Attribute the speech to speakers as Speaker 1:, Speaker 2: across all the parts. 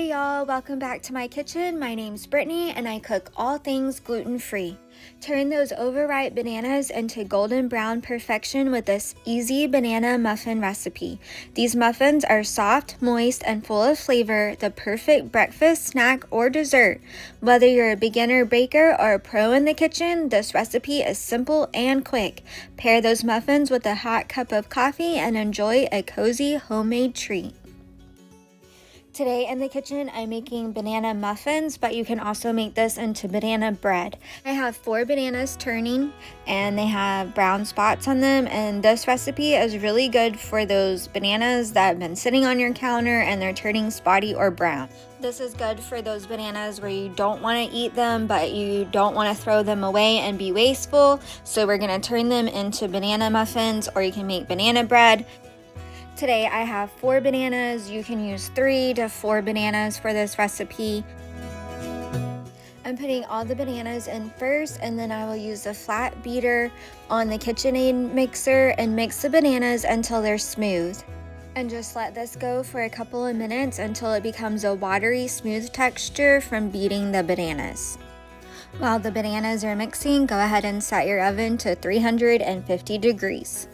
Speaker 1: Hey y'all, welcome back to my kitchen. My name's Brittney and I cook all things gluten-free. Turn those overripe bananas into golden brown perfection with this easy banana muffin recipe. These muffins are soft, moist, and full of flavor, the perfect breakfast, snack, or dessert. Whether you're a beginner baker or a pro in the kitchen, this recipe is simple and quick. Pair those muffins with a hot cup of coffee and enjoy a cozy homemade treat. Today in the kitchen, I'm making banana muffins, but you can also make this into banana bread. I have 4 bananas turning and they have brown spots on them, and this recipe is really good for those bananas that have been sitting on your counter and they're turning spotty or brown. This is good for those bananas where you don't want to eat them, but you don't want to throw them away and be wasteful. So we're going to turn them into banana muffins, or you can make banana bread. Today I have 4 bananas. You can use 3 to 4 bananas for this recipe. I'm putting all the bananas in first, and then I will use a flat beater on the KitchenAid mixer and mix the bananas until they're smooth. And just let this go for a couple of minutes until it becomes a watery, smooth texture from beating the bananas. While the bananas are mixing, go ahead and set your oven to 350 degrees.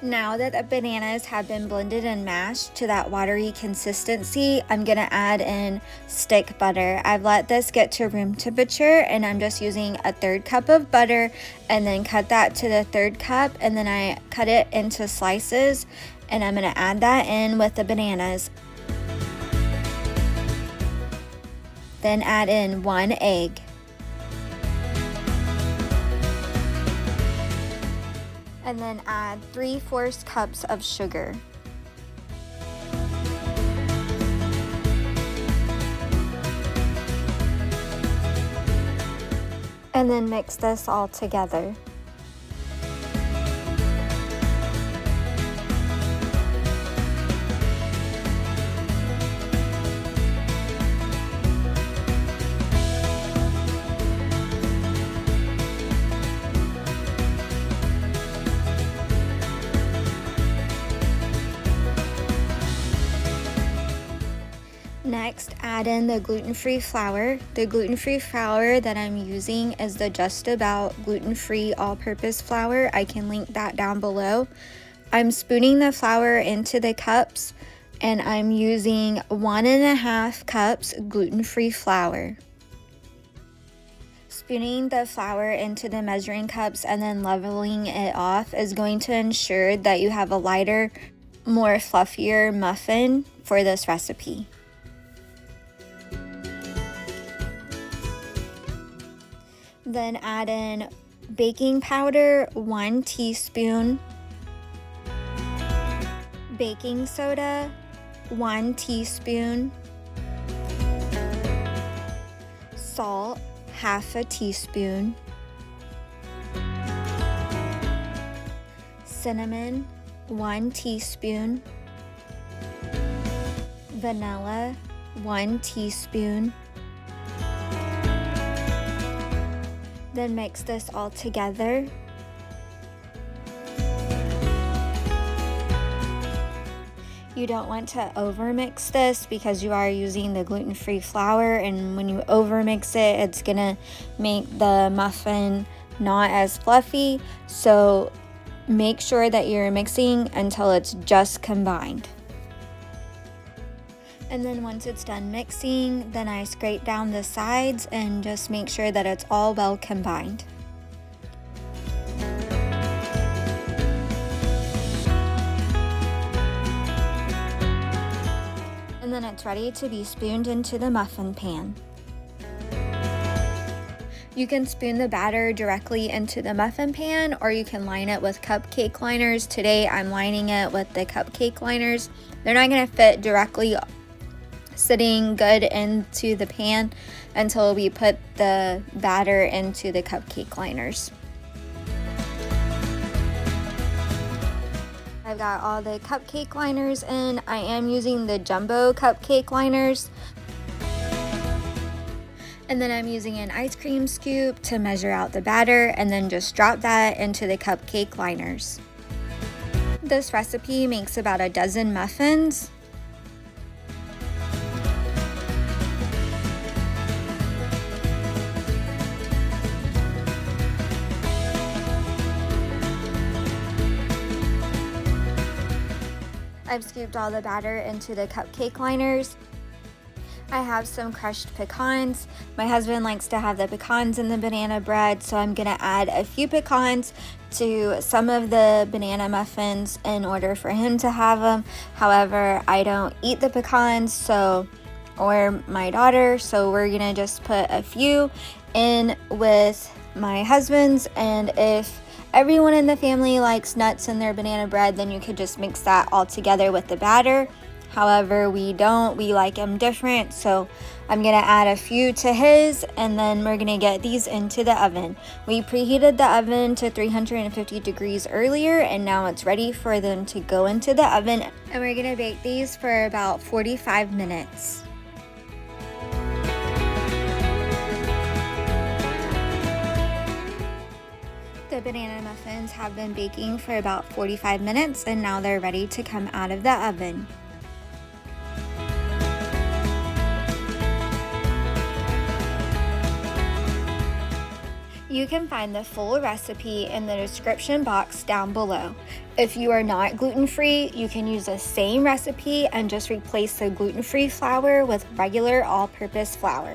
Speaker 1: Now that the bananas have been blended and mashed to that watery consistency, I'm going to add in stick butter. I've let this get to room temperature, and I'm just using a 1/3 cup of butter and then cut that to the 1/3 cup, and then I cut it into slices, and I'm going to add that in with the bananas. Then add in 1 egg. And then add 3/4 cups of sugar. And then mix this all together. Next, add in the gluten-free flour. The gluten-free flour that I'm using is the Just About gluten-free all-purpose flour. I can link that down below. I'm spooning the flour into the cups, and I'm using 1.5 cups gluten-free flour. Spooning the flour into the measuring cups and then leveling it off is going to ensure that you have a lighter, more fluffier muffin for this recipe. Then add in baking powder, 1 teaspoon, baking soda, 1 teaspoon, salt, 1/2 teaspoon, cinnamon, 1 teaspoon, vanilla, 1 teaspoon. Then mix this all together. You don't want to overmix this because you are using the gluten-free flour, and when you overmix it, it's gonna make the muffin not as fluffy. So make sure that you're mixing until it's just combined. And then once it's done mixing, then I scrape down the sides and just make sure that it's all well combined. And then it's ready to be spooned into the muffin pan. You can spoon the batter directly into the muffin pan, or you can line it with cupcake liners. Today I'm lining it with the cupcake liners. They're not going to fit directly sitting good into the pan until we put the batter into the cupcake liners. I've got all the cupcake liners in. I am using the jumbo cupcake liners. And then I'm using an ice cream scoop to measure out the batter, and then just drop that into the cupcake liners. This recipe makes about a dozen muffins. I've scooped all the batter into the cupcake liners. I have some crushed pecans. My husband likes to have the pecans in the banana bread, so I'm gonna add a few pecans to some of the banana muffins in order for him to have them. However, I don't eat the pecans, or my daughter, so we're gonna just put a few in with my husband's, and if everyone in the family likes nuts in their banana bread, then you could just mix that all together with the batter. However, we don't, we like them different, so I'm gonna add a few to his, and then we're gonna get these into the oven. We preheated the oven to 350 degrees earlier, and now it's ready for them to go into the oven, and we're gonna bake these for about 45 minutes. The banana muffins have been baking for about 45 minutes, and now they're ready to come out of the oven. You can find the full recipe in the description box down below. If you are not gluten-free, you can use the same recipe and just replace the gluten-free flour with regular all-purpose flour.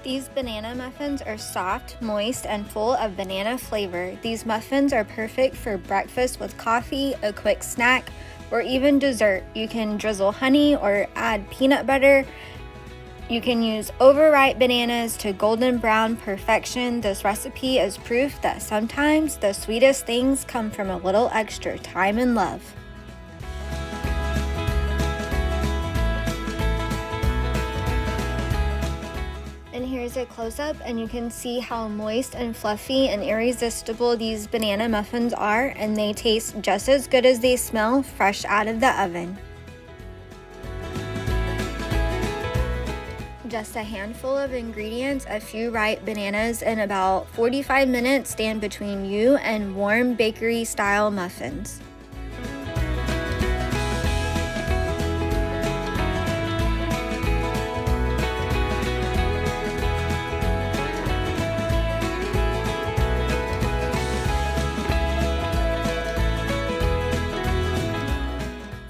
Speaker 1: These banana muffins are soft, moist, and full of banana flavor. These muffins are perfect for breakfast with coffee, a quick snack, or even dessert. You can drizzle honey or add peanut butter. You can use overripe bananas to golden brown perfection. This recipe is proof that sometimes the sweetest things come from a little extra time and love. And here's a close-up, and you can see how moist and fluffy and irresistible these banana muffins are, and they taste just as good as they smell fresh out of the oven. Just a handful of ingredients, a few ripe bananas, and about 45 minutes stand between you and warm bakery style muffins.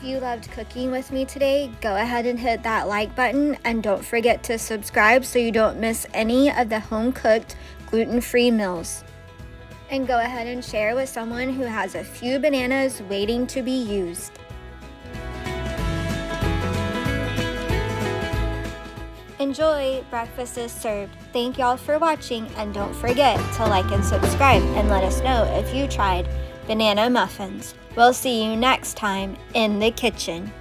Speaker 1: If you loved cooking with me today, go ahead and hit that like button, and don't forget to subscribe so you don't miss any of the home-cooked gluten-free meals. And go ahead and share with someone who has a few bananas waiting to be used. Enjoy, breakfast is served. Thank y'all for watching, and don't forget to like and subscribe and let us know if you tried banana muffins. We'll see you next time in the kitchen.